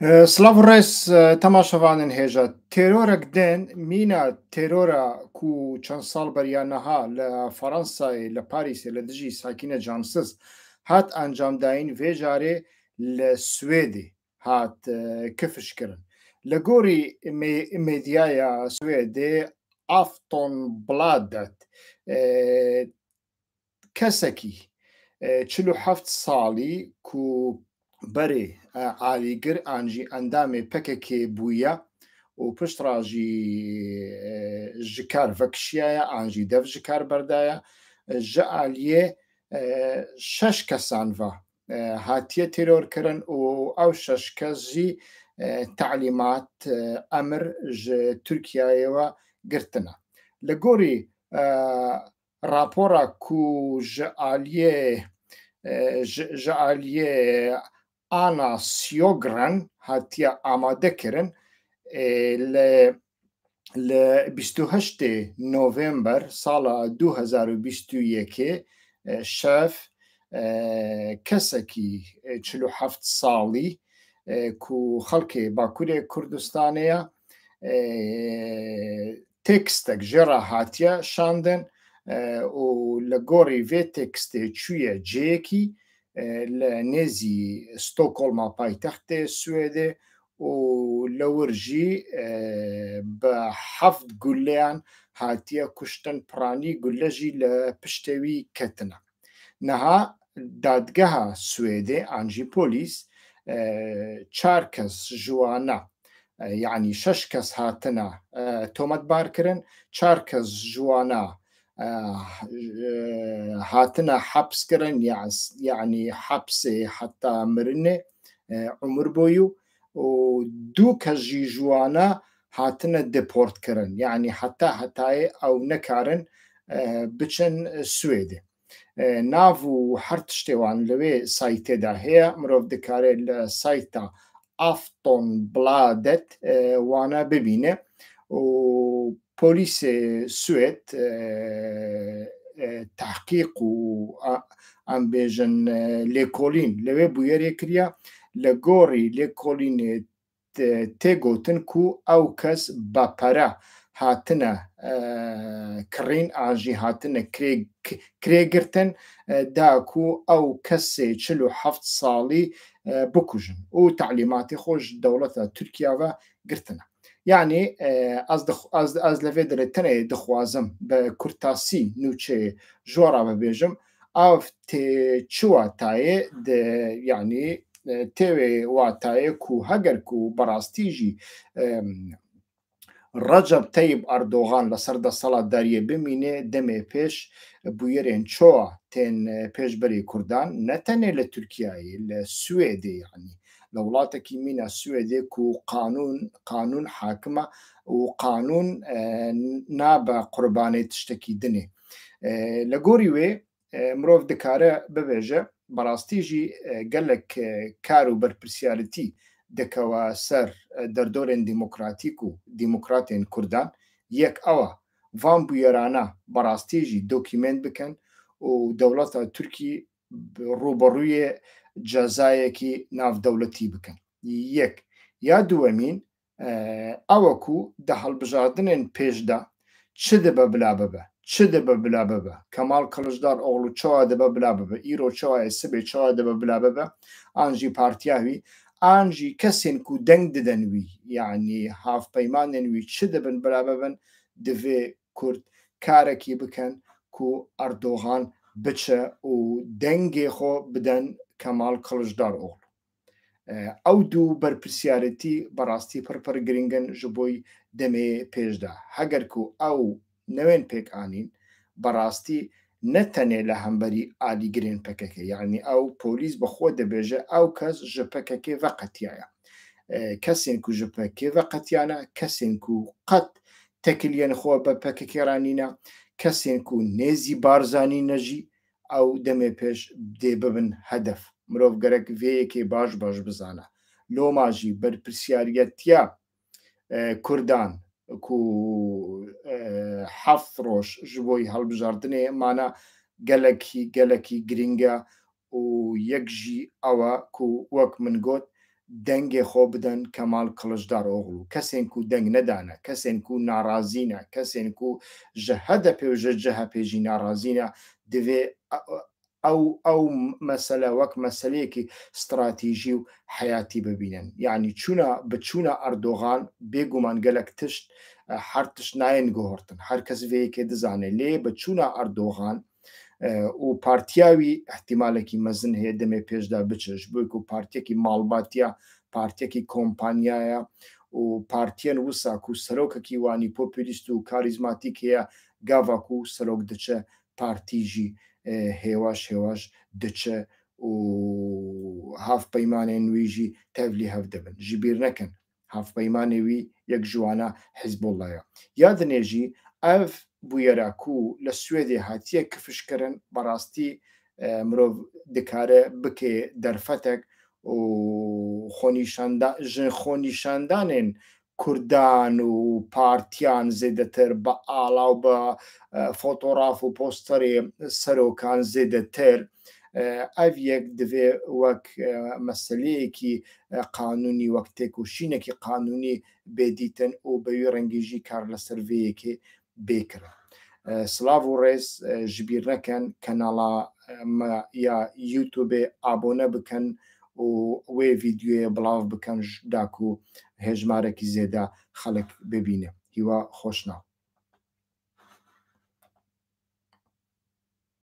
سلاف الرئيس تماشاوانên hêja terorek din mîna terora ku çend sal beriya niha li Fransayê li Parîsê li dijî sakîne cansiz hat encamdayîn vê jarê li Swêdê hat kifişkirin. Li gorî mêdyaya Swêdê Aftonbladet kesekî 47 salî ku berê alîgir an jî endamê pekekê bûye û piştra jî ji kar vekişiyaye an jî dev ji kar berdaye ji aliyê şeş kesan ve hatiye terorkirin û ew şeş kes jî teelîmat emir ji Tirkiyeyê ve girtine. Li gorî rapora ku ji aliyê Ana Sjogren hatiye amadekirin li 28 November sala 2021 şev kesekî 47 salî ku xelkê Bakurê Kurdistanê ye tekstek ji ra hatiye şandin û li gorî vê tekstê çûye ciyekî li nêzî Stockholma paytextê Swêdê û li wir jî bi heft gulleyan hatiye kuştin piranî gulle jî li piştê wî ketine. Niha dadgeha Swêdê an jî polîs çar kes ji wan yani şeş kes hatine tometbarkirin, çar kes ji wan hatine hebskirin yani hebsê heta mirinê umr boyû û du kes jî ji wan hatine deportkirin yani heta hetayê ew nekarin biçin Swêdê. Nav û her tiştê wan li wê saytê de heye mirov dikare li sayta Aftonbladet wana bibîne û polîsê Swêd tehqîq û em bêjin lêkolîn li wê bûyerê kiriye li gorî lêkolînê tê gotin ku ew kes bepere hatine kirîn an jî hatine kirêgirtin da ku ew kesê 47 salî bikujin û teelîmatê xwe ji dewleta Tirkiye ve girtine. Yani ez li vê derê tenê dixwazim bi kurtasî nûçeyê ji we re bibêjim ev tê çi watayê yani tê wê watayê ku heger ku bi rastî jî Recep Tayyip Erdogan li ser desthilatdariyê bimîne demê pêş bûyerên çawa tên pêşberî Kurdan ne tenê li Tirkiyeyê li Swêdê yani li welatekî mîna Swêdê ku qanûn hakim e û qanûn nabe qurbanê tiştekî dinê. Li gorî wê mirov dikare bibêje bi rastî jî gelek kar û berpirsyarîtî dikewe ser derdorên demokratîk û demokratên Kurdan yek ew e van bûyerane bi rastî jî dokûment bikin û dewleta Tirkî rûberûyê cezayekî navdewletî bikin. Yek ya duwemîn ew e ku di hilbijartinên pêş de çi dibe bila bibe çi dibe bila bibe Kemal Kılıçdaroğlu çawa dibe bila bibe îro çawa sibê çawa dibe bila bibe an jî partiya wî an jî kesên ku deng didin wî yani havpeymanên wî çi dibin bila bibin divê Kurd karekî bikin ku Erdogan biçe û dengê xwe bidin Kemal Kılıçdaroğlu. Ew dû berpirsyarîtî bi rastî pir giring in ji bo demê pêş de. Heger ku ew newên pêkanîn bi rastî ne tenê li hemberî alîgirên PKK yani ew polîs bi xwe dibêje ew kes ji PKK veqetiye. Kesên ku ji PKK veqetiyane, kesên ku qet tekiliyên xwe bi PKK ranîne, kesên ku nêzî barzanîne jî ew demê pêş dê bibin hedef. Mirov gerek vê yekê baş bizane. Loma jî berpirsyariyetiya Kurdan ku heft roj ji bo hilbijartinê mane gelekî giring e û yek jî ew e ku wek min got دەنگێ خۆ بدەن کەمال کڵژدار ئۆغڵ و کەسێن و دەنگ نەدانە کەسێن و ناڕازینە کەسێن و ژە هەدە پێوژە جەها پێژی ناڕازینە دەوێ ئەو مەسەلە وەک مەسلەیەکی استراتیژی و حیاتی ببینن یعنی چوونە بچوونە ئەردۆغان بێگومان گەلک تشت هەر تشت نایەن گۆهرتن هەر کەس vەیەکێ دەزانێت لێ بچوونە ئەردۆغان و پارتیاوی احتیمالێکی مەزن هەیە دەمێ پێشدا بچش بۆی و پارتێکی ماڵباتە پارتێکی کۆمپانیایە و پارتیەن وساک و سەرۆکەکی وانی پۆپولیست و کاریزماتیک هەیە گاڤک و سەرۆک دەچە پارتیژی هێواش هێواش دەچە و هاافپەیمانێ نوێژی تەڤلی هەف دەبن ژی بیر نەکەن هاافپەیمانێوی یەک ژوانە حیزبڵایە یادنێژی ئەف بویەراکو لە سوێدێ هاتیە کفشکردن بەڕاستی مرۆڤ دکارە بکێ دەرفەتێک و خۆنیشاندانێن کوردان و پارتیان زێدەتر بە ئاڵا و بە فۆتۆراف و پۆستەرێ سەرۆکان زێدەتر ئەv یەک دەوێ وەک مەسلەیەکی قانونی وەک تێکوشینێکی قانونی بێدیتن و بەوی ڕەنگیژی کار لە سەرڤەیەکێ بێکرا سلااو و ڕێز ji bîr nekin kenala me ya YouTubeê abone bikin û wê vîdyoyê bilav bikin da ku hejmarekî zêde xelek bibîne. Hîwa xweş nav.